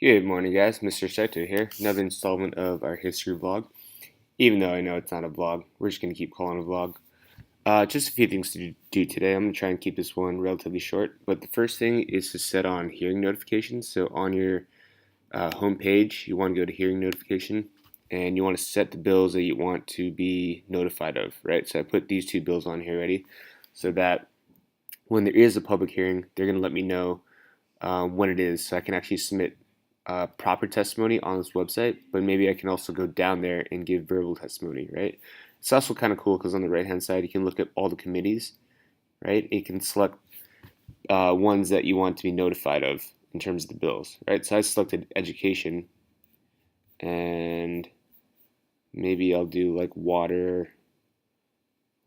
Good morning, guys. Mr. Saito here. Another installment of our history vlog. Even though I know it's not a vlog, we're just going to keep calling it a vlog. Just a few things to do today. I'm going to try and keep this one relatively short. But the first thing is to set on hearing notifications. So on your home page, you want to go to hearing notification. And you want to set the bills that you want to be notified of, right? So I put these two bills on here already so that when there is a public hearing, they're going to let me know when it is so I can actually submit proper testimony on this website, but maybe I can also go down there and give verbal testimony, right? It's also kind of cool because on the right hand side, you can look at all the committees, right? You can select ones that you want to be notified of in terms of the bills, right? So I selected education, and maybe I'll do like water,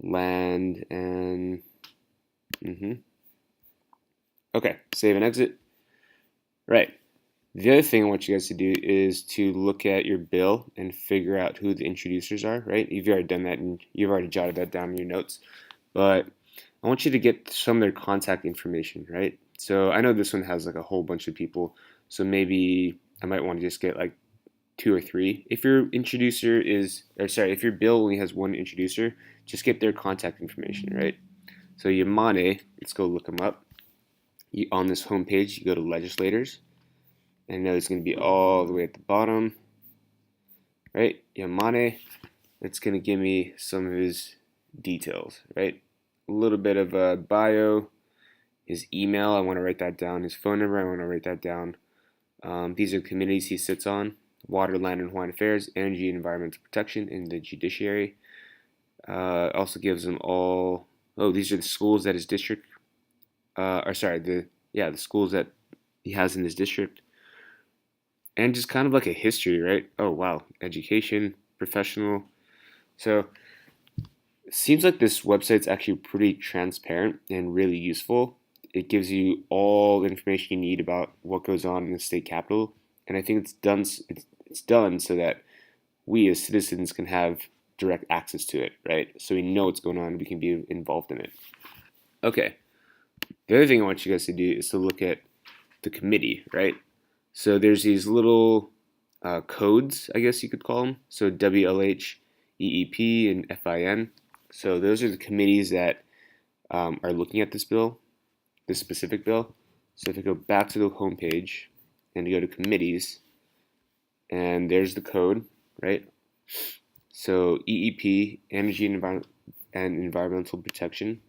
land, and okay, save and exit. Right. The other thing I want you guys to do is to look at your bill and figure out who the introducers are, right? You've already done that and you've already jotted that down in your notes. But I want you to get some of their contact information, right? So I know this one has like a whole bunch of people. So maybe I might want to just get like two or three. If your introducer is, or sorry, if your bill only has one introducer, just get their contact information, right? So Yamane, let's go look them up. On this homepage, you go to legislators. I know it's going to be all the way at the bottom, right? Yamane, it's going to give me some of his details, right? A little bit of a bio, his email, I want to write that down, his phone number, I want to write that down. These are committees he sits on: Water, Land, and Hawaiian Affairs, Energy and Environmental Protection, and the Judiciary. Also gives them all, oh, these are the schools that his district, or sorry, the schools that he has in his district. And just kind of like a history, right? Oh, wow. Education, professional. So it seems like this website's actually pretty transparent and really useful. It gives you all the information you need about what goes on in the state capitol. And I think it's done so that we as citizens can have direct access to it, right? So we know what's going on and we can be involved in it. Okay. The other thing I want you guys to do is to look at the committee, right? So there's these little codes, I guess you could call them. So WLH, EEP, and FIN. So those are the committees that are looking at this bill, this specific bill. So if I go back to the home page and go to committees, and there's the code, right? So EEP, Energy and Environmental Protection.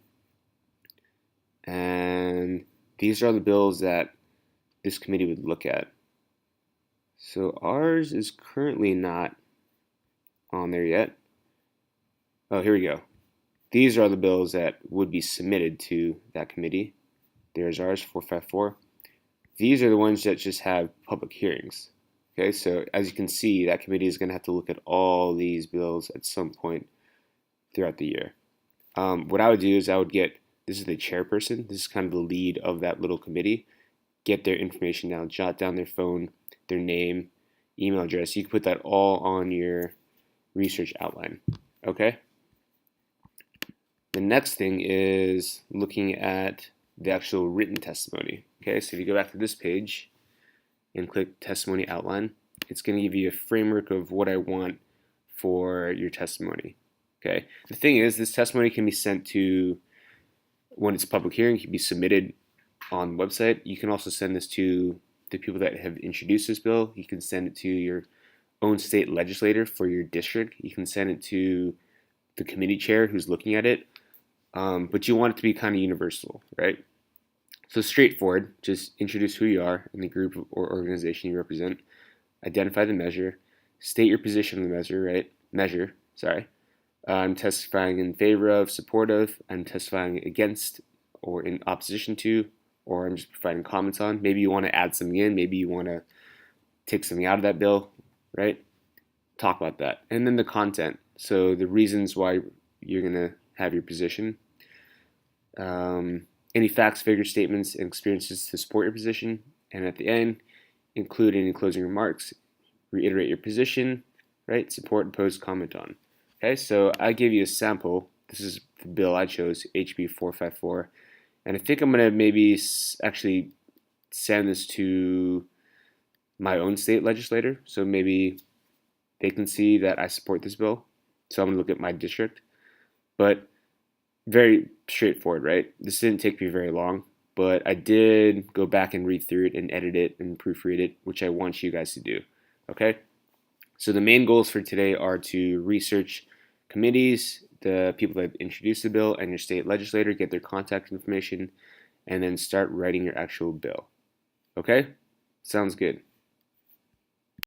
And these are the bills that this committee would look at. So ours is currently not on there yet. Oh, here we go. These are the bills that would be submitted to that committee. There's ours, 454. These are the ones that just have public hearings. Okay, so as you can see, that committee is going to have to look at all these bills at some point throughout the year. What I would do is I would get, this is the chairperson, this is kind of the lead of that little committee, get their information down, jot down their phone, their name, email address. You can put that all on your research outline. Okay? The next thing is looking at the actual written testimony. Okay, so if you go back to this page and click testimony outline, it's going to give you a framework of what I want for your testimony. Okay, the thing is, this testimony can be sent to, when it's a public hearing, it can be submitted on the website. You can also send this to the people that have introduced this bill. You can send it to your own state legislator for your district. You can send it to the committee chair who's looking at it. But you want it to be kind of universal, right? So straightforward, just introduce who you are and the group or organization you represent, identify the measure, state your position on the measure, sorry. I'm testifying in favor of, support of, I'm testifying against or in opposition to, or I'm just providing comments on. Maybe you want to add something in, maybe you want to take something out of that bill, right? Talk about that. And then the content. So the reasons why you're going to have your position. Any facts, figures, statements, and experiences to support your position. And at the end, include any closing remarks. Reiterate your position, right? Support, oppose, comment on. Okay, so I gave you a sample. This is the bill I chose, HB 454. And I think I'm going to maybe actually send this to my own state legislator, so maybe they can see that I support this bill. So I'm going to look at my district. But very straightforward, right? This didn't take me very long, but I did go back and read through it and edit it and proofread it, which I want you guys to do. Okay? So the main goals for today are to research committees, the people that have introduced the bill, and your state legislator, get their contact information, and then start writing your actual bill. Okay? Sounds good.